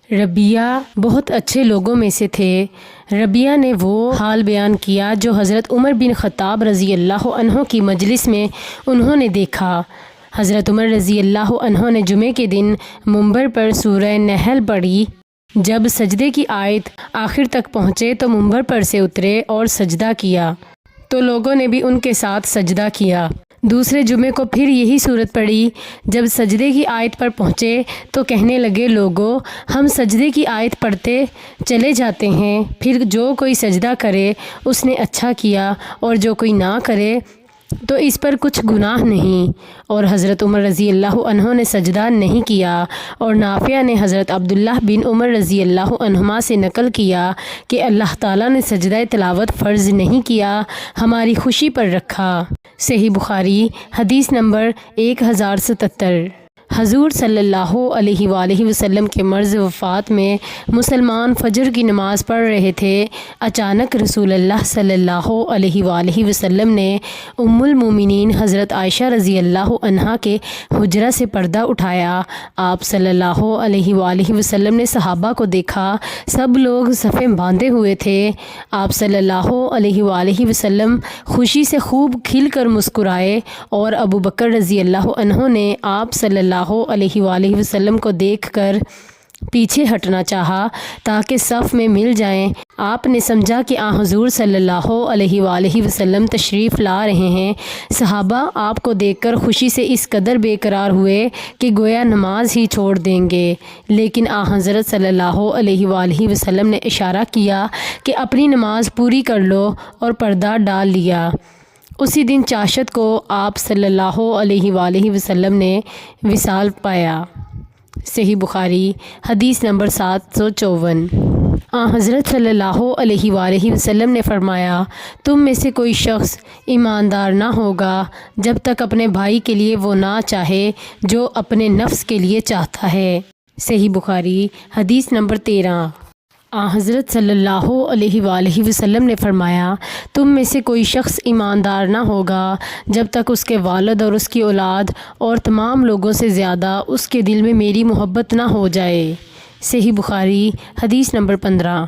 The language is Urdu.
ربیہ بہت اچھے لوگوں میں سے تھے۔ ربیہ نے وہ حال بیان کیا جو حضرت عمر بن خطاب رضی اللہ عنہ کی مجلس میں انہوں نے دیکھا۔ حضرت عمر رضی اللہ عنہ نے جمعے کے دن منبر پر سورہ نحل پڑھی۔ جب سجدے کی آیت آخر تک پہنچے تو منبر پر سے اترے اور سجدہ کیا، تو لوگوں نے بھی ان کے ساتھ سجدہ کیا۔ دوسرے جمعے کو پھر یہی صورت پڑھی۔ جب سجدے کی آیت پر پہنچے تو کہنے لگے، لوگو ہم سجدے کی آیت پڑھتے چلے جاتے ہیں، پھر جو کوئی سجدہ کرے اس نے اچھا کیا، اور جو کوئی نہ کرے تو اس پر کچھ گناہ نہیں۔ اور حضرت عمر رضی اللہ عنہ نے سجدہ نہیں کیا۔ اور نافع نے حضرت عبداللہ بن عمر رضی اللہ عنہما سے نقل کیا کہ اللہ تعالیٰ نے سجدہ تلاوت فرض نہیں کیا، ہماری خوشی پر رکھا۔ صحیح بخاری حدیث نمبر 1077۔ حضور صلی اللہ علیہ وآلہ وسلم کے مرض وفات میں مسلمان فجر کی نماز پڑھ رہے تھے۔ اچانک رسول اللہ صلی اللہ علیہ وآلہ وسلم نے ام المومنین حضرت عائشہ رضی اللہ عنہا کے حجرہ سے پردہ اٹھایا۔ آپ صلی اللہ علیہ وآلہ وسلم نے صحابہ کو دیکھا، سب لوگ صفیں باندھے ہوئے تھے۔ آپ صلی اللہ علیہ وآلہ وسلم خوشی سے خوب کھل کر مسکرائے، اور ابو بکر رضی اللہ عنہ نے آپ صلی اللہ علیہ وآلہ وسلم کو دیکھ کر پیچھے ہٹنا چاہا تاکہ صف میں مل جائیں۔ آپ نے سمجھا کہ حضور صلی اللہ علیہ وآلہ وسلم تشریف لا رہے ہیں۔ صحابہ آپ کو دیکھ کر خوشی سے اس قدر بے قرار ہوئے کہ گویا نماز ہی چھوڑ دیں گے، لیکن حضرت صلی اللہ علیہ وآلہ وسلم نے اشارہ کیا کہ اپنی نماز پوری کر لو، اور پردہ ڈال لیا۔ اسی دن چاشت کو آپ صلی اللہ علیہ وآلہ وسلم نے وصال پایا۔ صحیح بخاری حدیث نمبر 754۔ حضرت صلی اللہ علیہ وآلہ وسلم نے فرمایا، تم میں سے کوئی شخص ایماندار نہ ہوگا جب تک اپنے بھائی کے لیے وہ نہ چاہے جو اپنے نفس کے لیے چاہتا ہے۔ صحیح بخاری حدیث نمبر 13۔ حضرت صلی اللہ علیہ وآلہ وسلم نے فرمایا، تم میں سے کوئی شخص ایماندار نہ ہوگا جب تک اس کے والد اور اس کی اولاد اور تمام لوگوں سے زیادہ اس کے دل میں میری محبت نہ ہو جائے۔ صحیح بخاری حدیث نمبر 15۔